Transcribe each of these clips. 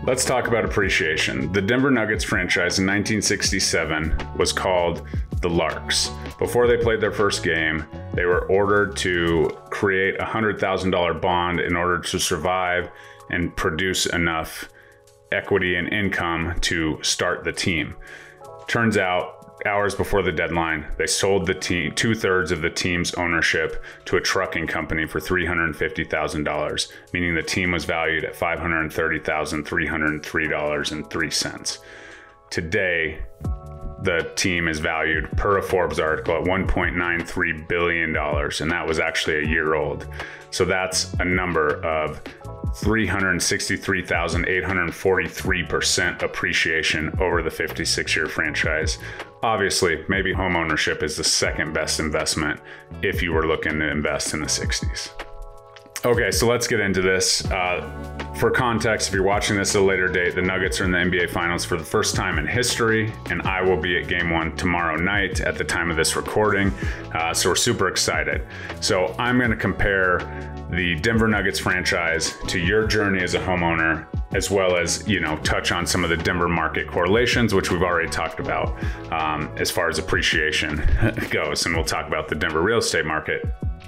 Let's talk about appreciation. The Denver Nuggets franchise in 1967 was called the Larks. Before they played their first game, they were ordered to create a $100,000 bond in order to survive and produce enough equity and income to start the team. Turns out, hours before the deadline, they sold the team, 2/3 of the team's ownership, to a trucking company for $350,000, meaning the team was valued at $530,303.03. Today, the team is valued, per a Forbes article, at $1.93 billion, and that was actually a year old. So that's a number of 363,843% appreciation over the 56-year franchise. Obviously, maybe home ownership is the second best investment if you were looking to invest in the 60s. Okay, so let's get into this. For context, if you're watching this at a later date, the Nuggets are in the NBA Finals for the first time in history, and I will be at Game 1 tomorrow night at the time of this recording, so we're super excited. So I'm going to compare the Denver Nuggets franchise to your journey as a homeowner, as well as, touch on some of the Denver market correlations, which we've already talked about as far as appreciation goes, and we'll talk about the Denver real estate market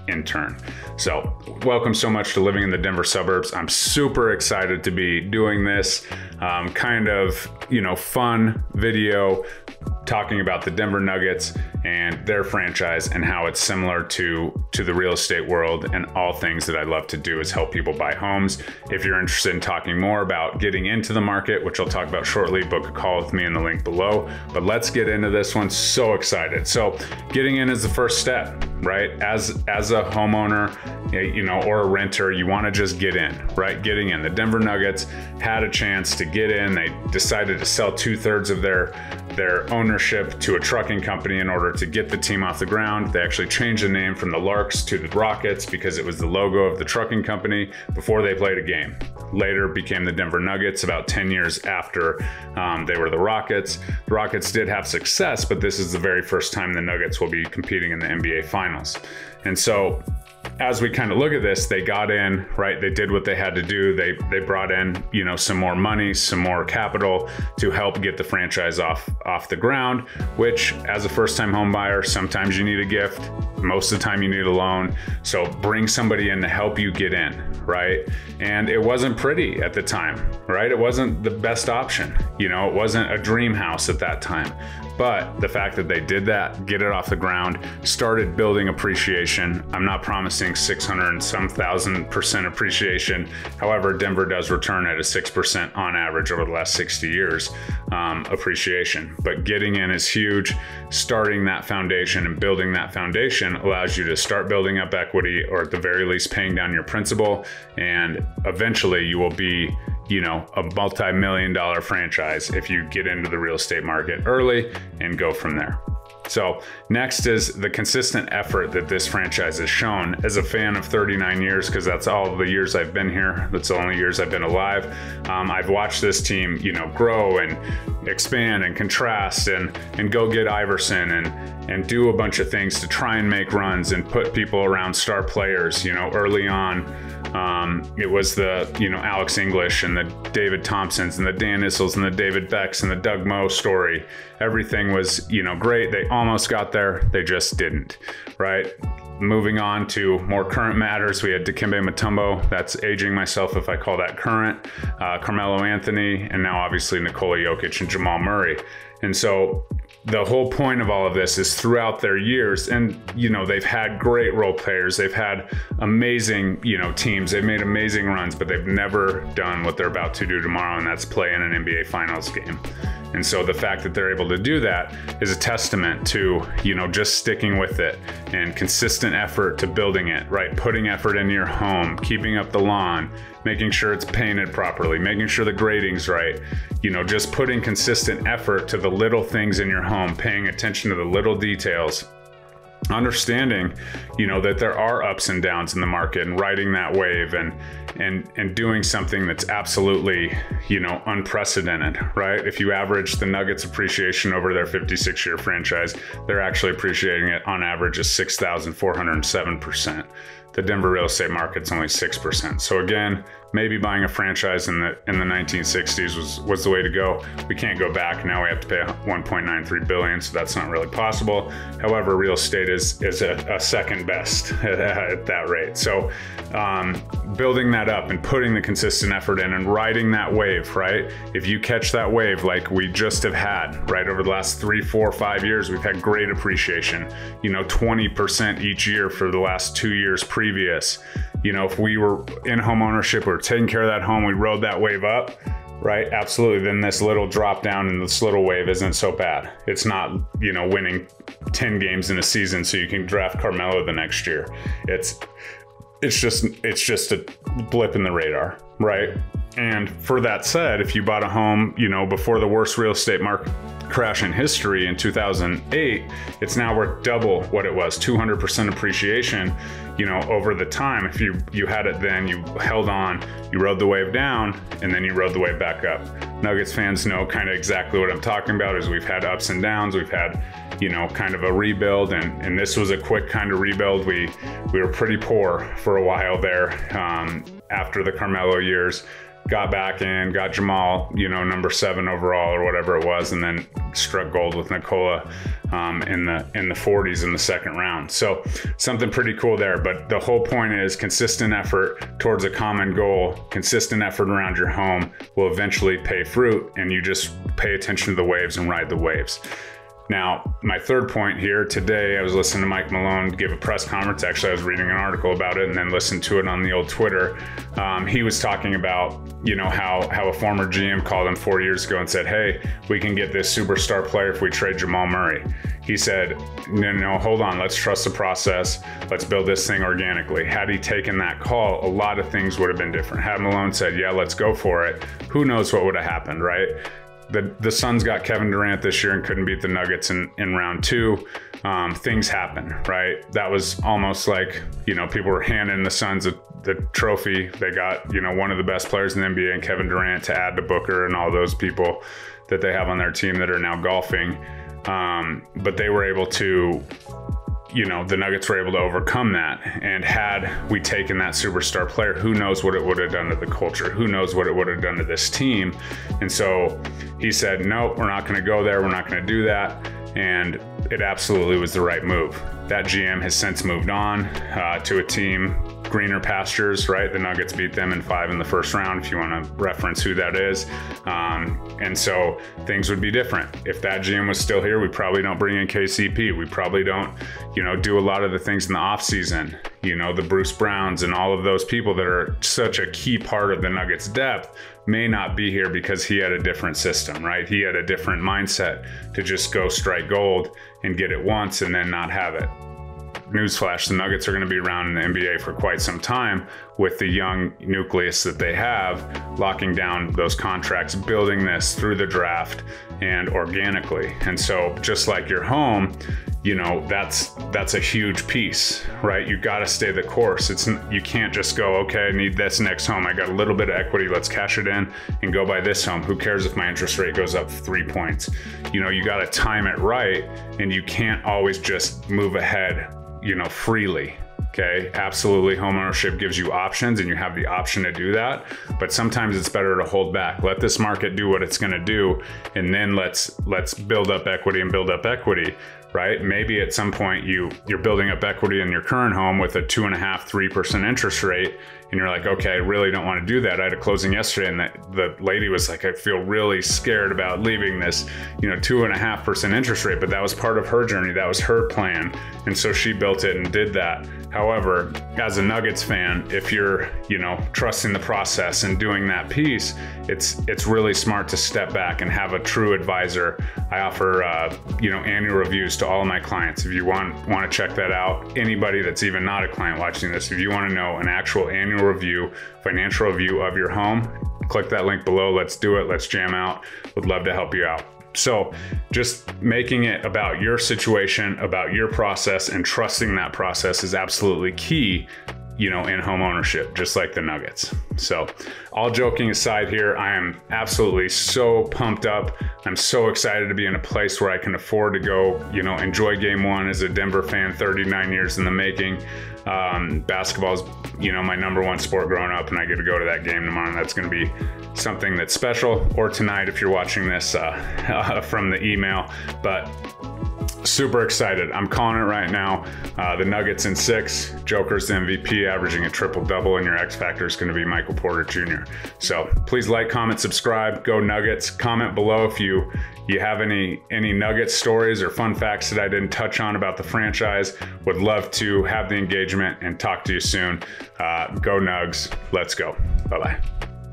in turn. So welcome so much to Living in the Denver Suburbs. I'm super excited to be doing this fun video talking about the Denver Nuggets and their franchise and how it's similar to the real estate world, and all things that I love to do is help people buy homes. If you're interested in talking more about getting into the market, which I'll talk about shortly, book a call with me in the link below. But let's get into this one. So excited. So getting in is the first step, right? As a homeowner, or a renter, you want to just get in, right? Getting in. The Denver Nuggets had a chance to get in. They decided to sell 2/3 of their ownership to a trucking company in order to get the team off the ground. They actually changed the name from the Larks to the Rockets because it was the logo of the trucking company before they played a game. Later became the Denver Nuggets about 10 years after they were the Rockets. The Rockets did have success, but this is the very first time the Nuggets will be competing in the NBA Finals. And so as we kind of look at this, they got in, right? They did what they had to do. They brought in, some more money, some more capital to help get the franchise off the ground, which as a first-time home buyer, sometimes you need a gift. Most of the time you need a loan. So bring somebody in to help you get in, right? And it wasn't pretty at the time, right? It wasn't the best option. It wasn't a dream house at that time. But the fact that they did that, get it off the ground, started building appreciation. I'm not promising 600 and some thousand% appreciation. However, Denver does return at a 6% on average over the last 60 years appreciation. But getting in is huge. Starting that foundation and building that foundation allows you to start building up equity, or at the very least paying down your principal. And eventually you will be a multi-million-dollar franchise if you get into the real estate market early and go from there. So next is the consistent effort that this franchise has shown. As a fan of 39 years, because that's all the years I've been here, that's the only years I've been alive, I've watched this team, grow and expand and contrast and go get Iverson and do a bunch of things to try and make runs and put people around star players. Early on, it was the, Alex English and the David Thompsons and the Dan Issels and the David Becks and the Doug Moe story. Everything was, great. They almost got there. They just didn't, right? Moving on to more current matters, we had Dikembe Mutombo. That's aging myself if I call that current. Carmelo Anthony, and now obviously Nikola Jokic and Jamal Murray. And so the whole point of all of this is throughout their years, and they've had great role players, they've had amazing teams, they've made amazing runs, but they've never done what they're about to do tomorrow, and that's play in an NBA Finals game. And so the fact that they're able to do that is a testament to, just sticking with it and consistent effort to building it, right? Putting effort into your home, keeping up the lawn, making sure it's painted properly, making sure the grading's right, just putting consistent effort to the little things in your home, paying attention to the little details, understanding, that there are ups and downs in the market, and riding that wave and doing something that's absolutely, unprecedented, right? If you average the Nuggets appreciation over their 56-year franchise, they're actually appreciating it on average of 6,407%. The Denver real estate market's only 6%. So again, maybe buying a franchise in the 1960s was the way to go. We can't go back. Now we have to pay 1.93 billion, so that's not really possible. However, real estate is a second best at that rate. So building that up and putting the consistent effort in and riding that wave, right? If you catch that wave like we just have had, right, over the last 3, 4, 5 years, we've had great appreciation, 20% each year for the last 2 years previous. If we were in home ownership, we were taking care of that home, we rode that wave up, right? Absolutely. Then this little drop down in this little wave isn't so bad. It's not, winning 10 games in a season so you can draft Carmelo the next year. It's just a blip in the radar, right? And for that said, if you bought a home, before the worst real estate market crash in history in 2008, it's now worth double what it was, 200% appreciation, over the time. If you had it then, you held on, you rode the wave down, and then you rode the wave back up. Nuggets fans know kind of exactly what I'm talking about. Is we've had ups and downs, we've had, kind of a rebuild, and this was a quick kind of rebuild. We were pretty poor for a while there after the Carmelo years. Got back in, got Jamal, number 7 overall or whatever it was, and then struck gold with Nikola in the 40s in the second round. So something pretty cool there. But the whole point is consistent effort towards a common goal, consistent effort around your home will eventually pay fruit, and you just pay attention to the waves and ride the waves. Now, my third point here today, I was listening to Mike Malone give a press conference. Actually, I was reading an article about it and then listened to it on the old Twitter. He was talking about, how a former GM called him 4 years ago and said, hey, we can get this superstar player if we trade Jamal Murray. He said, no, hold on, let's trust the process. Let's build this thing organically. Had he taken that call, a lot of things would have been different. Had Malone said, yeah, let's go for it, who knows what would have happened, right? The Suns got Kevin Durant this year and couldn't beat the Nuggets in round 2. Things happen, right? That was almost like, people were handing the Suns the trophy. They got, one of the best players in the NBA and Kevin Durant to add to Booker and all those people that they have on their team that are now golfing. But they were able to, the Nuggets were able to overcome that. And had we taken that superstar player, who knows what it would have done to the culture? Who knows what it would have done to this team? And so he said, no, we're not going to go there. We're not going to do that. And it absolutely was the right move. That GM has since moved on to a team, greener pastures, right? The Nuggets beat them in 5 in the first round, if you want to reference who that is. And so things would be different. If that GM was still here, we probably don't bring in KCP. We probably don't, do a lot of the things in the off season, the Bruce Browns and all of those people that are such a key part of the Nuggets depth may not be here because he had a different system, right? He had a different mindset to just go strike gold and get it once and then not have it. Newsflash, the Nuggets are going to be around in the NBA for quite some time with the young nucleus that they have, locking down those contracts, building this through the draft and organically. And so just like your home, that's a huge piece, right? You got to stay the course. You can't just go, okay, I need this next home. I got a little bit of equity. Let's cash it in and go buy this home. Who cares if my interest rate goes up 3 points? You got to time it right, and you can't always just move ahead, freely. Okay, absolutely. Homeownership gives you options and you have the option to do that, but sometimes it's better to hold back. Let this market do what it's going to do, and then let's build up equity and build up equity, right? Maybe at some point you're building up equity in your current home with a 2.5–3% interest rate, and you're like, okay, I really don't want to do that. I had a closing yesterday, and the lady was like, I feel really scared about leaving this, 2.5% interest rate, but that was part of her journey. That was her plan, and so she built it and did that. However, as a Nuggets fan, if you're, trusting the process and doing that piece, it's really smart to step back and have a true advisor. I offer, annual reviews to all of my clients. If you want to check that out, anybody that's even not a client watching this, if you want to know an actual annual review, financial review of your home, click that link below. Let's do it. Let's jam out. Would love to help you out. So just making it about your situation, about your process, and trusting that process is absolutely key you know, in home ownership, just like the Nuggets. So all joking aside here, I am absolutely so pumped up. I'm so excited to be in a place where I can afford to go, you know, enjoy game one as a Denver fan, 39 years in the making. Basketball is, you know, my number one sport growing up, and I get to go to that game tomorrow. And that's going to be something that's special, or tonight if you're watching this from the email. But super excited. I'm calling it right now. The Nuggets in 6, Joker's the MVP, averaging a triple-double, and your X factor is going to be Michael Porter Jr. So please like, comment, subscribe. Go Nuggets. Comment below if you have any Nuggets stories or fun facts that I didn't touch on about the franchise. Would love to have the engagement and talk to you soon. Go Nugs. Let's go. Bye-bye.